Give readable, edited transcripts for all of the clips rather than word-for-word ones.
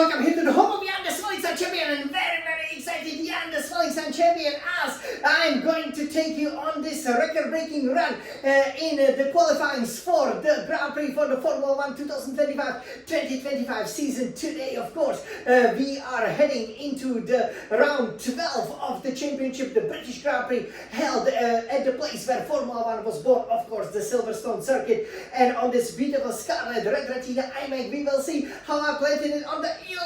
welcome here to the home of Jan the Smelling Sun Champion, and very excited Jan the Smelling Sun Champion, as I'm going to take you on this record-breaking run in the qualifyings for the Grand Prix for the Formula 1 2025 season. Today, of course, we are heading into the round 12 of the championship, the British Grand Prix, held at the place where Formula 1 was born, of course, the Silverstone circuit. And on this beautiful scarlet red retina iMac, we will see how I planted it on the 11.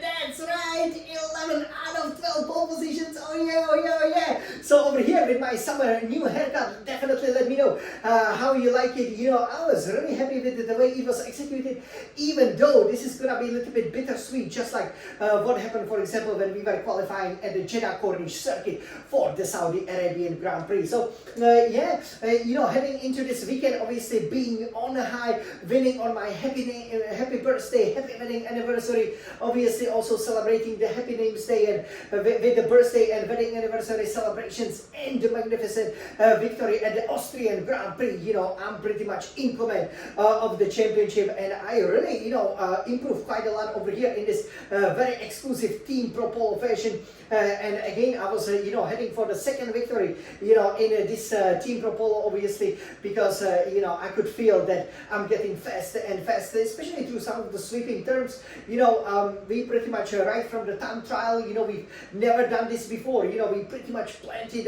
That's right, 11 out of 12 pole positions. Oh yeah. So over here with my summer new haircut, definitely let me know how you like it. You know, I was really happy with the way it was executed, even though this is gonna be a little bit bittersweet, just like what happened, for example, when we were qualifying at the Jeddah Corniche circuit for the Saudi Arabian Grand Prix. So you know, heading into this weekend, obviously being on a high, winning on my happy birthday, happy wedding anniversary, obviously also celebrating the happy names day and with the birthday and wedding anniversary celebrations and the magnificent victory at the Austrian Grand Prix. You know, I'm pretty much in command of the championship, and I really, you know, improved quite a lot over here in this very exclusive Team Pro Pole fashion. And again, I was, you know, heading for the second victory, you know, in this Team Pro Pole, obviously, because, you know, I could feel that I'm getting faster and faster, especially through some of the sweeping turns. You know, we pretty much, right from the time trial, you know, we've never done this before. You know, we pretty much planted,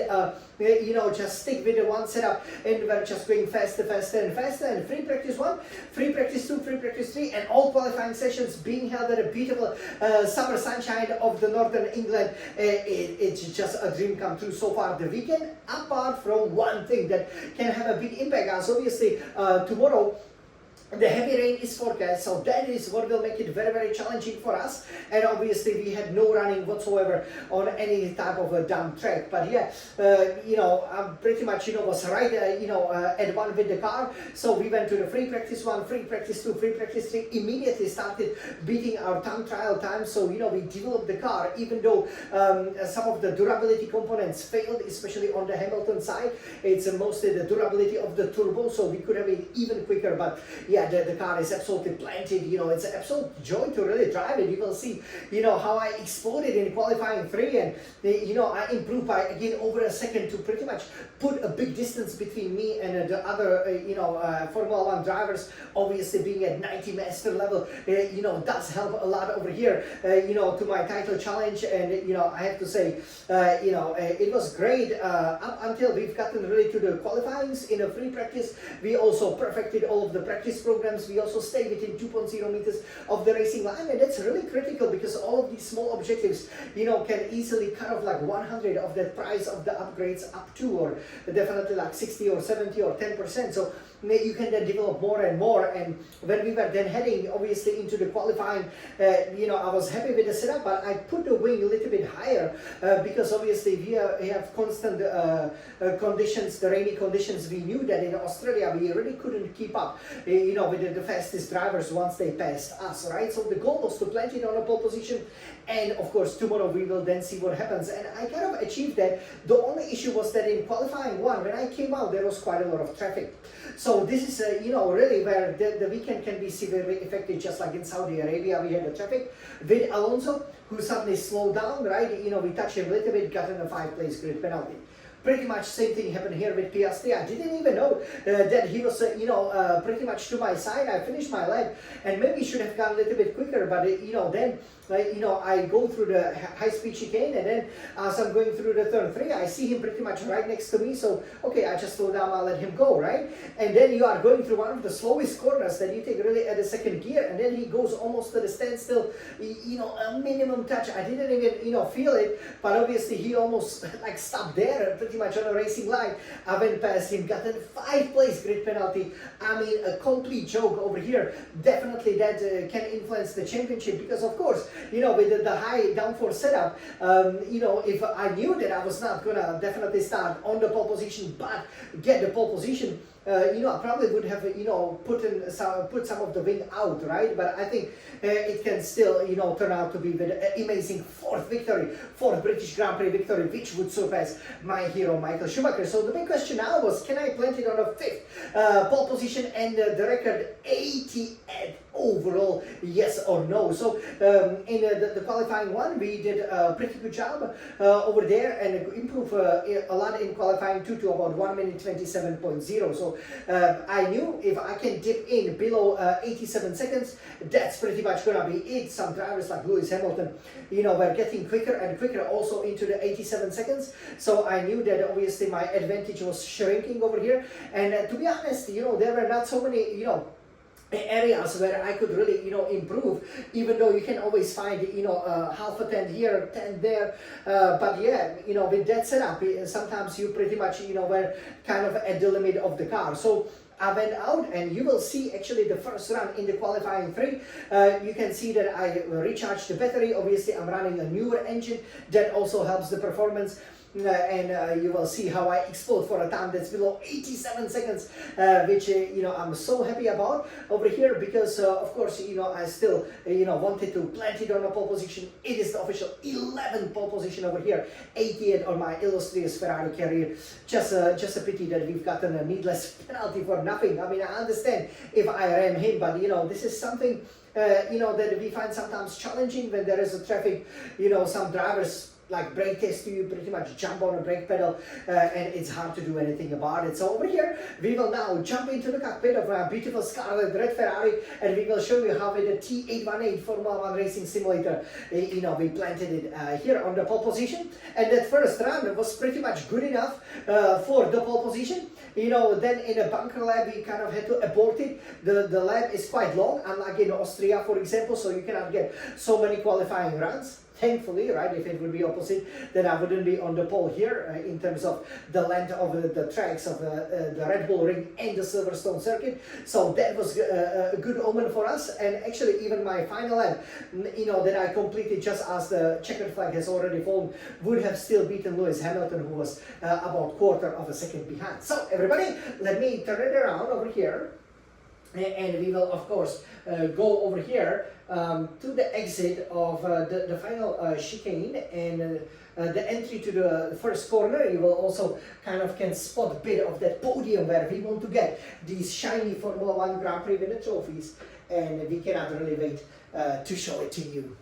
you know, just stick with the one setup, and we're just going faster and faster. And free practice 1, free practice 2, free practice 3, and all qualifying sessions being held at a beautiful summer sunshine of the northern England. It's just a dream come true so far the weekend, apart from one thing that can have a big impact, as obviously tomorrow the heavy rain is forecast, so that is what will make it very challenging for us. And obviously we had no running whatsoever on any type of a dump track. But yeah, you know, I'm pretty much, you know, was right, you know, at one with the car. So we went to the free practice 1, free practice 2, free practice 3, immediately started beating our time trial time. So, you know, we developed the car, even though some of the durability components failed, especially on the Hamilton side. It's mostly the durability of the turbo, so we could have been even quicker. But yeah, the car is absolutely planted. You know, it's an absolute joy to really drive it. You will see, you know, how I exploded in qualifying 3, and you know, I improved by again over a second to pretty much put a big distance between me and the other you know, Formula 1 drivers. Obviously being at 90 master level, you know, does help a lot over here, you know, to my title challenge. And you know, I have to say, you know, it was great up until we've gotten really to the qualifyings. In a free practice, we also perfected all of the practice programs. We also stay within 2.0 meters of the racing line, and that's really critical because all of these small objectives, you know, can easily cut off like 100 of the price of the upgrades up to, or definitely like 60 or 70 or 10%. So you can then develop more and more. And when we were then heading obviously into the qualifying, you know, I was happy with the setup, but I put the wing a little bit higher because obviously we have constant conditions, the rainy conditions. We knew that in Australia we really couldn't keep up, you know, with the fastest drivers once they passed us, right? So the goal was to plant it on a pole position, and of course tomorrow we will then see what happens. And I kind of achieved that. The only issue was that in qualifying 1, when I came out, there was quite a lot of traffic. So this is, you know, really where the weekend can be severely affected, just like in Saudi Arabia. We had the traffic with Alonso, who suddenly slowed down, right? You know, we touched him a little bit, got in a 5-place grid penalty. Pretty much same thing happened here with Piastri. I didn't even know that he was, you know, pretty much to my side. I finished my lap, and maybe should have gone a little bit quicker, but you know, then you know, I go through the high-speed chicane, and then as I'm going through the turn 3, I see him pretty much right next to me. So okay, I just slow down, I'll let him go, right? And then you are going through one of the slowest corners that you take really at the second gear, and then he goes almost to the standstill, you know, a minimum touch. I didn't even, you know, feel it, but obviously he almost like stopped there pretty much on a racing line. I went past him, got a 5-place grid penalty. I mean, a complete joke over here. Definitely that can influence the championship, because of course, you know, with the high downforce setup, you know, if I knew that I was not gonna definitely start on the pole position but get the pole position, you know, I probably would have, you know, put some of the wing out, right? But I think it can still, you know, turn out to be with an amazing 4th victory, 4th British Grand Prix victory, which would surpass my hero Michael Schumacher. So the big question now was, can I plant it on a 5th pole position, and the record 80 at overall, yes or no. So in the qualifying one, we did a pretty good job over there and improved a lot in qualifying 2 to about 1 minute 27.0. So I knew if I can dip in below 87 seconds, that's pretty much gonna be it. Some drivers like Lewis Hamilton, you know, were getting quicker and quicker also into the 87 seconds. So I knew that obviously my advantage was shrinking over here. And to be honest, you know, there were not so many, you know, areas where I could really, you know, improve, even though you can always find, you know, half a tenth here, 10 there, but yeah, you know, with that setup, sometimes you pretty much, you know, were kind of at the limit of the car. So I went out, and you will see actually the first run in the qualifying 3. You can see that I recharged the battery. Obviously, I'm running a newer engine that also helps the performance. And you will see how I explode for a time that's below 87 seconds, which you know, I'm so happy about over here, because of course, you know, I still, you know, wanted to plant it on a pole position. It is the official 11th pole position over here, 88th on my illustrious Ferrari career. Just a pity that we've gotten a needless penalty for nothing. I mean, I understand if I ram him, but you know, this is something you know, that we find sometimes challenging when there is a traffic. You know, some drivers like brake test, you pretty much jump on a brake pedal and it's hard to do anything about it. So over here we will now jump into the cockpit of a beautiful scarlet red Ferrari, and we will show you how with the T818 Formula 1 Racing Simulator, you know, we planted it here on the pole position. And that first run was pretty much good enough for the pole position. You know, then in a bunker lap we kind of had to abort it. The lap is quite long, unlike in Austria, for example, so you cannot get so many qualifying runs. Thankfully, right, if it would be opposite, then I wouldn't be on the pole here in terms of the length of the tracks of the Red Bull Ring and the Silverstone circuit. So that was a good omen for us. And actually, even my final lap, you know, that I completed just as the checkered flag has already fallen, would have still beaten Lewis Hamilton, who was about quarter of a second behind. So everybody, let me turn it around over here. And we will, of course, go over here to the exit of the final chicane, and the entry to the first corner. You will also kind of can spot a bit of that podium where we want to get these shiny Formula 1 Grand Prix winner trophies, and we cannot really wait to show it to you.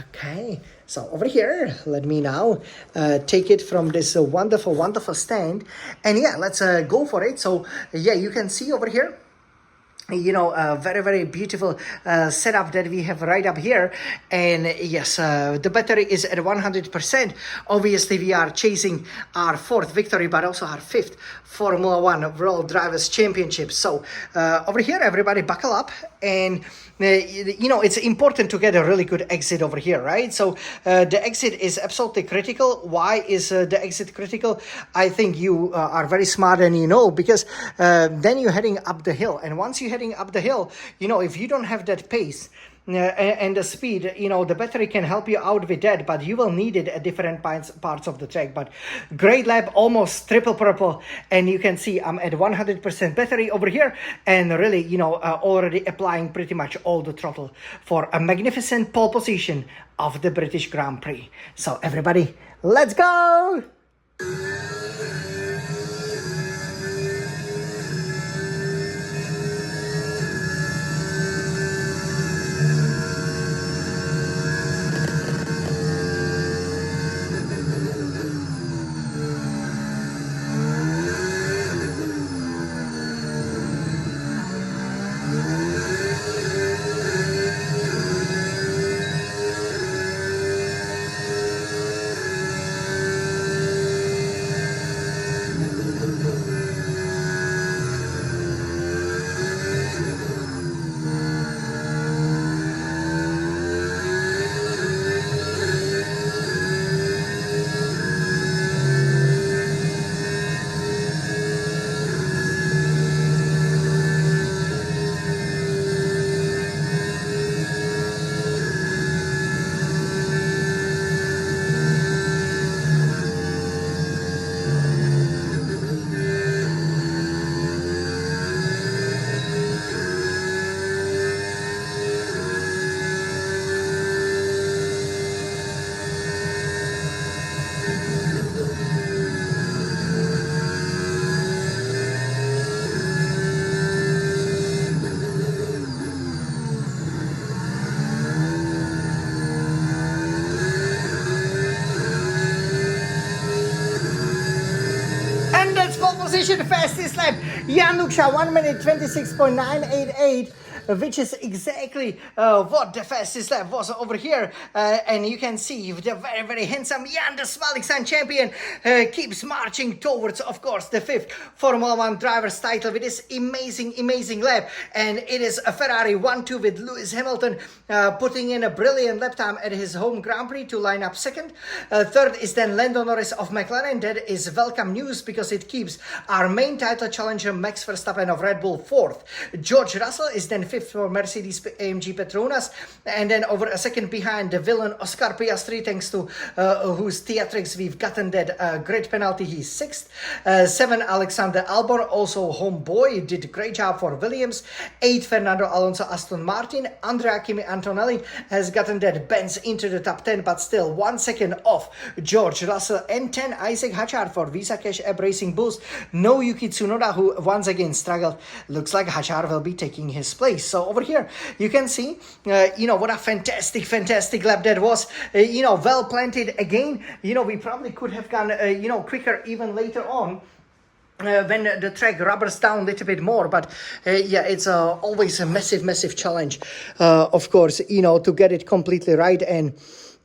Okay, so over here, let me now take it from this wonderful, wonderful stand, and yeah, let's go for it. So yeah, you can see over here, you know, a very, very beautiful setup that we have right up here. And yes, the battery is at 100%. Obviously, we are chasing our 4th victory, but also our 5th Formula 1 World Drivers' Championship. So over here, everybody buckle up. And you know, it's important to get a really good exit over here, right? So the exit is absolutely critical. Why is the exit critical? I think you are very smart, and you know, because then you're heading up the hill. And once you're heading up the hill, you know, if you don't have that pace and the speed, you know, the battery can help you out with that, but you will need it at different parts of the track. But great lap, almost triple purple, and you can see I'm at 100% battery over here, and really, you know, already applying pretty much all the throttle for a magnificent pole position of the British Grand Prix. So everybody, let's go! position, fastest lap. Jan Luksha, 1 minute 26.988. Which is exactly what the fastest lap was over here. And you can see the very, very handsome Jan, the smiling sun champion, keeps marching towards, of course, the 5th Formula 1 driver's title with this amazing lap. And it is a Ferrari 1-2 with Lewis Hamilton putting in a brilliant lap time at his home Grand Prix to line up 2nd. 3rd is then Lando Norris of McLaren. That is welcome news because it keeps our main title challenger Max Verstappen of Red Bull 4th. George Russell is then 5th for Mercedes-AMG Petronas, and then over a second behind the villain Oscar Piastri, thanks to whose theatrics we've gotten that great penalty. He's 6th. 7, Alexander Albon, also homeboy, did a great job for Williams. 8, Fernando Alonso, Aston Martin. Andrea Kimi Antonelli has gotten that Benz into the top 10, but still 1 second off George Russell. And 10, Isaac Hachard for Visa Cash App Racing Bulls. No Yuki Tsunoda, who once again struggled. Looks like Hachard will be taking his place. So over here you can see what a fantastic lap that was. Well planted again. We probably could have gone quicker even later on when the track rubbers down a little bit more, but it's always a massive challenge, of course, to get it completely right. And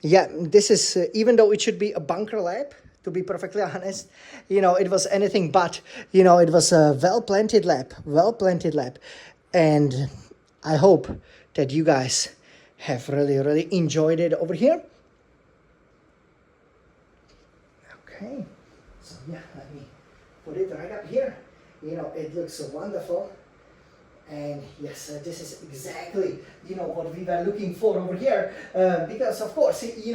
this is even though it should be a bunker lap, to be perfectly honest, it was anything but. It was a well planted lap, and I hope that you guys have really enjoyed it over here. Okay, so let me put it right up here. It looks so wonderful. And yes, this is exactly, what we were looking for over here. Because of course, we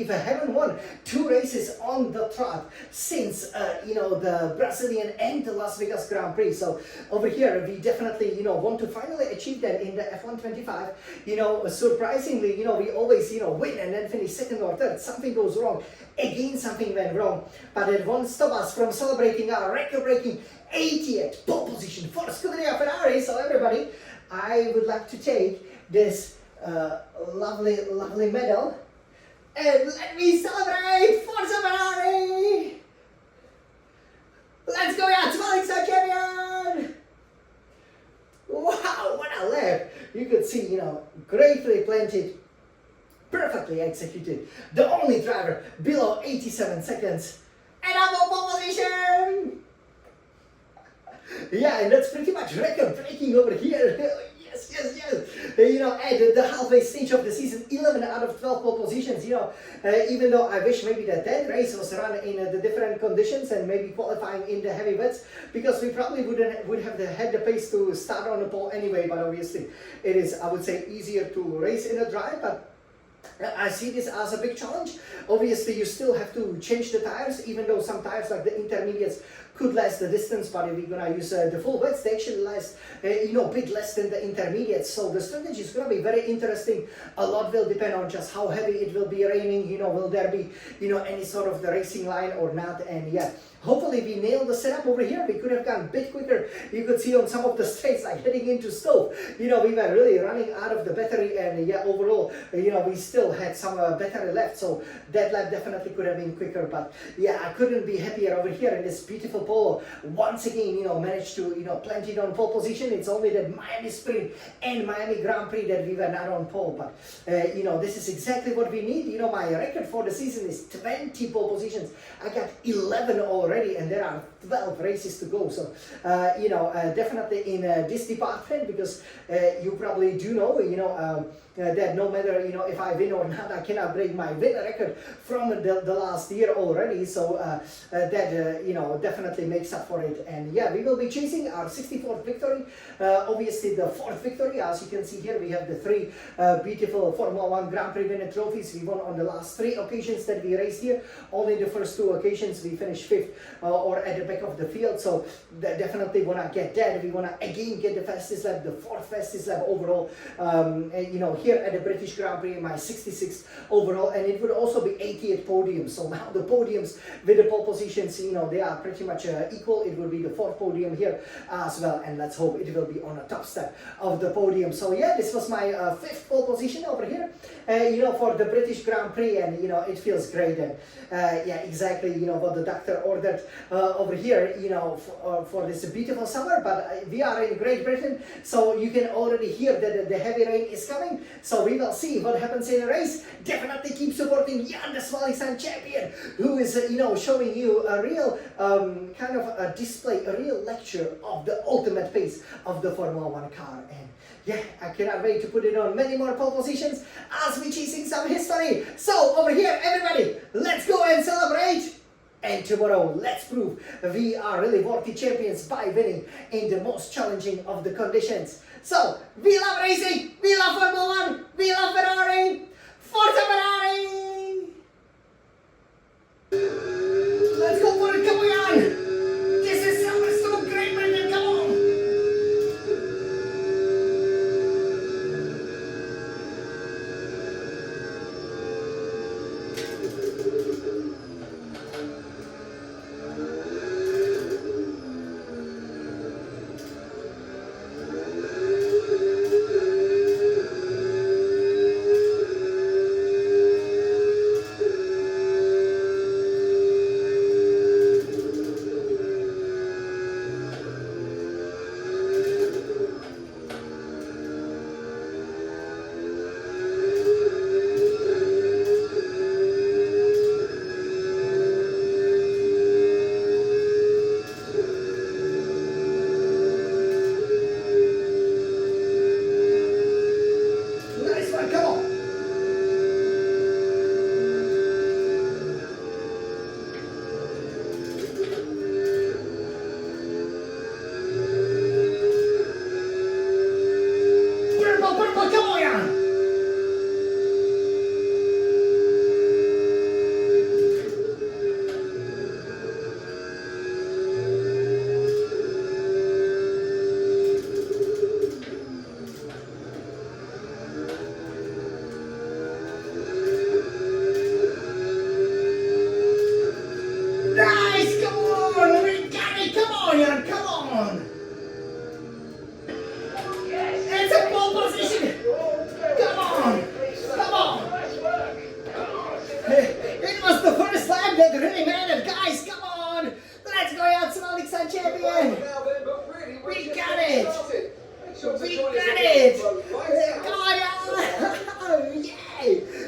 haven't won 2 races on the trot since, the Brazilian and the Las Vegas Grand Prix. So over here, we definitely, want to finally achieve that in the F1 25. Surprisingly, we always, win and then finish 2nd or 3rd. Something goes wrong. Again, something went wrong. But it won't stop us from celebrating our record-breaking 80th pole position for Scuderia Ferrari. So everybody, I would like to take this lovely medal and let me celebrate Forza Ferrari! Let's go, yeah, smiling sun champion! Wow, what a lap! You could see, greatly planted, perfectly executed. The only driver below 87 seconds, and I'm on pole position! Yeah, and that's pretty much record-breaking over here. Yes. At the halfway stage of the season, 11 out of 12 pole positions. Even though I wish maybe that race was run in the different conditions and maybe qualifying in the heavyweights, because we probably would have had the pace to start on the pole anyway. But obviously, it is, I would say, easier to race in a drive. But I see this as a big challenge. Obviously, you still have to change the tires, even though some tires like the intermediates could last the distance, but if we're gonna use the full wets, they actually last a bit less than the intermediates. So the strategy is gonna be very interesting. A lot will depend on just how heavy it will be raining. Will there be any sort of the racing line or not? And hopefully we nailed the setup over here. We could have gone a bit quicker. You could see on some of the straights, like heading into Stove, we were really running out of the battery, and overall, we still had some battery left. So that lap definitely could have been quicker. But I couldn't be happier over here in this beautiful pole. Once again, managed to plant it on pole position. It's only that Miami Sprint and Miami Grand Prix that we were not on pole. But this is exactly what we need. My record for the season is 20 pole positions. I got 11 already, and there are 12 races to go. So definitely in this department, because you probably do know that no matter if I win or not, I cannot break my win record from the last year already. So that definitely makes up for it. And we will be chasing our 64th victory. Obviously the 4th victory. As you can see here, we have the 3 beautiful Formula 1 Grand Prix winner trophies. We won on the last 3 occasions that we raced here. Only the first 2 occasions we finished 5th or at the back of the field. So definitely want to get that. We want to again get the fastest lap, the 4th fastest lap overall. Here at the British Grand Prix, my 66th overall, and it would also be 80th podium. So now the podiums with the pole positions, they are pretty much equal. It will be the fourth podium here as well, and let's hope it will be on the top step of the podium. So yeah, this was my fifth pole position over here, for the British Grand Prix, and it feels great. And yeah, exactly, what the doctor ordered over here, for this beautiful summer. But we are in Great Britain, so you can already hear that the heavy rain is coming. So we will see what happens in the race. Definitely keep supporting Jan, the Smallington champion, who is showing you a real kind of a display, a real lecture of the ultimate pace of the Formula 1 car. And yeah, I cannot wait to put it on many more pole positions as we chasing some history. So over here, everybody, let's go and celebrate. And tomorrow, let's prove we are really worthy champions by winning in the most challenging of the conditions. So, we love racing, we love Formula 1, we love Ferrari. Forza Ferrari! Let's go for it, come on! This is so great, Brendan, come on!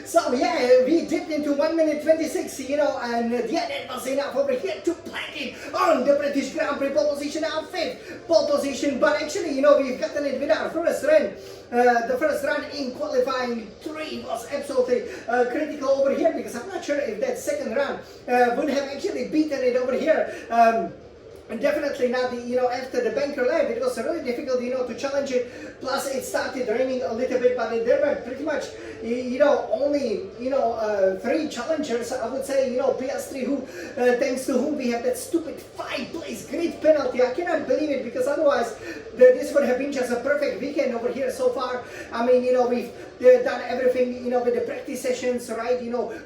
So yeah, we dipped into 1 minute 26, and yeah, that was enough over here to plank it on the British Grand Prix pole position, our fifth pole position. But actually, we've gotten it with our first run. The first run in qualifying 3 was absolutely critical over here, because I'm not sure if that second run would have actually beaten it over here. And definitely not, after the banker lap, it was really difficult, to challenge it. Plus, it started raining a little bit, but there were pretty much, only, 3 challengers. I would say, Piastri, who, thanks to whom we have that stupid 5-place grid penalty. I cannot believe it, because otherwise, this would have been just a perfect weekend over here so far. I mean, we've done everything, with the practice sessions, right?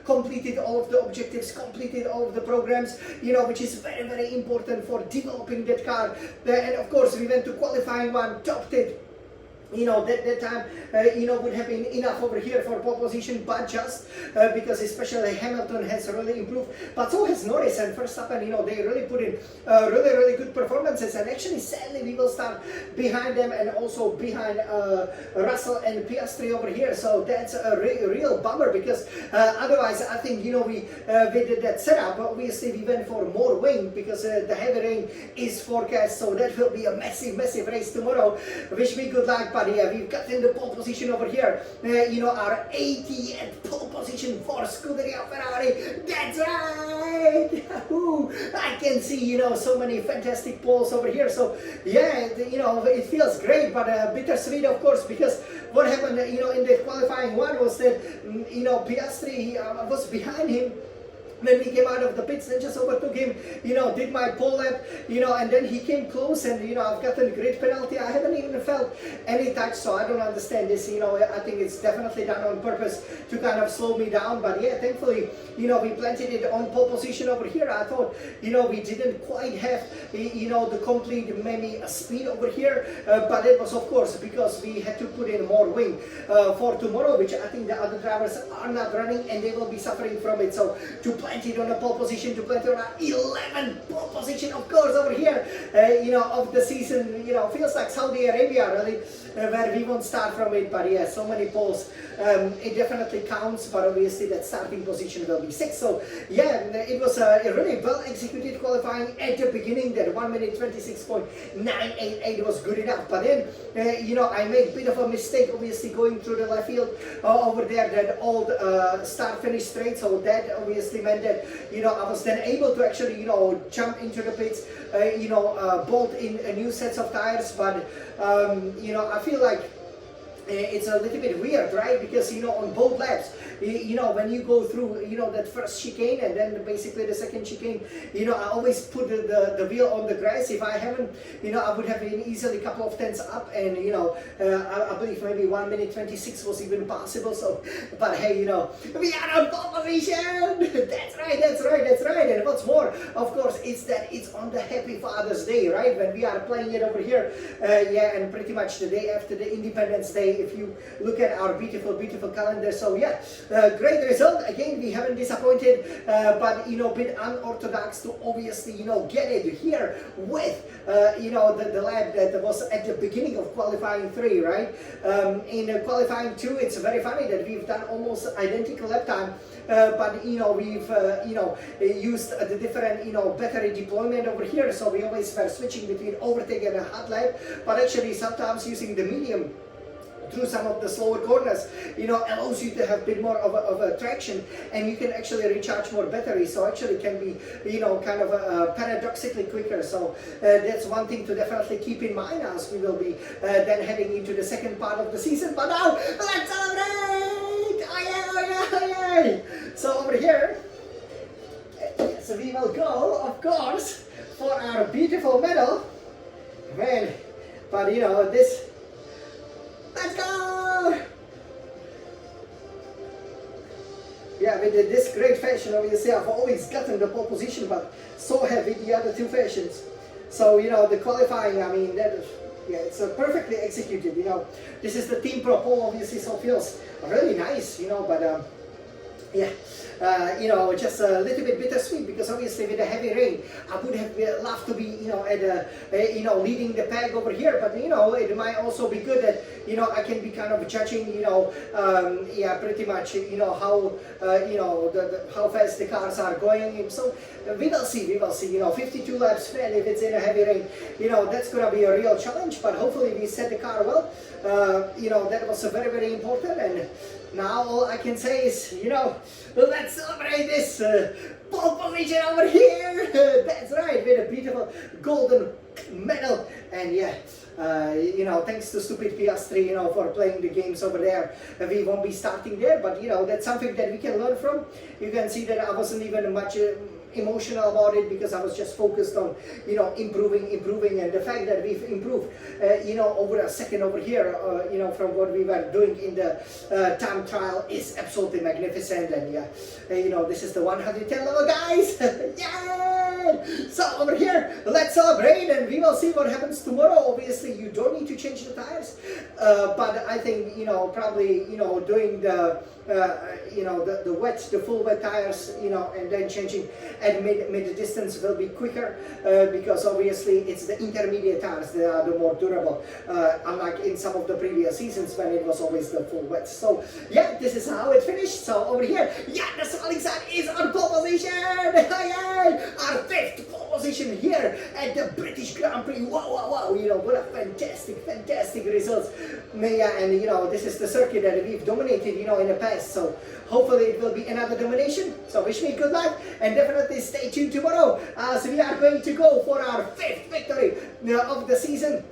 Completed all of the objectives, completed all of the programs, which is very, very important for developing that car. And of course, we went to qualifying 1, topped it. That time, would have been enough over here for pole position, but just because especially Hamilton has really improved, but so has Norris and Verstappen. They really put in really, really good performances, and actually, sadly, we will start behind them and also behind Russell and Piastri over here. So that's a real bummer, because otherwise, I think, we with that setup, obviously we went for more wing, because the heavy rain is forecast, so that will be a massive, massive race tomorrow. Wish me good luck. But yeah, we've got in the pole position over here, our 80th pole position for Scuderia Ferrari. That's right! I can see, so many fantastic poles over here. So yeah, it feels great, but bittersweet, of course, because what happened, in the qualifying 1 was that, Piastri was behind him when we came out of the pits, then just overtook him, did my pole lap, and then he came close, and I've gotten a great penalty. I haven't even felt any touch, so I don't understand this. I think it's definitely done on purpose to kind of slow me down. But yeah, thankfully, we planted it on pole position over here. I thought, we didn't quite have, the complete maybe speed over here, but it was of course because we had to put in more wing for tomorrow, which I think the other drivers are not running, and they will be suffering from it. So to plant it on a pole position, to plant it on an 11 pole position, of course, over here, of the season, feels like Saudi Arabia, really, where we won't start from it. But yeah, so many poles, it definitely counts, but obviously that starting position will be 6. So yeah, it was a really well executed qualifying at the beginning. That 1 minute 26.988 was good enough, but then I made a bit of a mistake, obviously, going through the left field over there, that old start finish straight. So that obviously meant that I was then able to actually jump into the pits, bolt in a new sets of tires. But I feel like it's a little bit weird, right? Because on both laps, when you go through that first chicane and then basically the second chicane, I always put the wheel on the grass. If I haven't, I would have been easily a couple of tenths up, and I believe maybe 1 minute 26 was even possible. So, but hey, we are on pole position. That's right. And what's more, of course, it's that it's on the Happy Father's Day, right? When we are playing it over here, and pretty much the day after the Independence Day, if you look at our beautiful calendar. So yeah, great result. Again, we haven't disappointed, but a bit unorthodox to obviously get it here with the lap that was at the beginning of qualifying 3, right? In qualifying 2, it's very funny that we've done almost identical lap time, but we've used the different battery deployment over here. So we always were switching between overtake and a hot lap, but actually sometimes using the medium through some of the slower corners, allows you to have a bit more of a traction, and you can actually recharge more battery. So actually can be, kind of paradoxically quicker. So that's one thing to definitely keep in mind as we will be then heading into the second part of the season. But now, let's celebrate! Aye. So over here, so we will go, of course, for our beautiful medal. Man, but this, let's go! Yeah, with this great fashion, obviously, I've always gotten the pole position, but so have with the other 2 fashions. So, the qualifying, I mean, it's perfectly executed, This is the Team Pro pole, obviously, so it feels really nice, but yeah, just a little bit bittersweet, because obviously with the heavy rain, I would have loved to be, at leading the pack over here. But it might also be good that I can be kind of judging, pretty much, how how fast the cars are going. So we will see. 52 laps, man, if it's in a heavy rain, that's gonna be a real challenge. But hopefully we set the car well. That was very important. And now all I can say is, let's celebrate this pole position over here. That's right, with a beautiful golden medal. And yeah, thanks to stupid Piastri, for playing the games over there. We won't be starting there, but that's something that we can learn from. You can see that I wasn't even much emotional about it, because I was just focused on improving, and the fact that we've improved over a second over here from what we were doing in the time trial is absolutely magnificent. And yeah, this is the 110 level, guys. Yeah! So over here, let's celebrate, and we will see what happens tomorrow. Obviously you don't need to change the tires, but I think probably doing the the full wet tires, and then changing at mid distance will be quicker, because obviously it's the intermediate tires that are the more durable, unlike in some of the previous seasons when it was always the full wet. So yeah, this is how it finished. So over here, yeah, the smiling sun is on pole position. Our 5th pole position here at the British Grand Prix. Wow, what a fantastic results. Yeah, and this is the circuit that we've dominated, in the past. So hopefully it will be another domination. So wish me good luck, and definitely stay tuned tomorrow as we are going to go for our 5th victory of the season.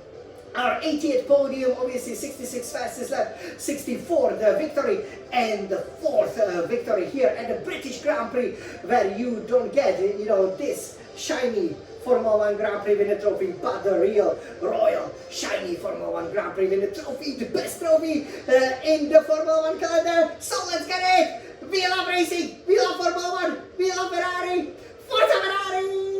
our 80th podium, obviously 66 fastest lap, 64th victory, and the 4th victory here at the British Grand Prix, where you don't get, you know, this shiny Formula 1 Grand Prix winner trophy, but the real, royal, shiny Formula 1 Grand Prix winner trophy, the best trophy in the Formula 1 calendar. So let's get it! We love racing, we love Formula 1, we love Ferrari, Forza Ferrari!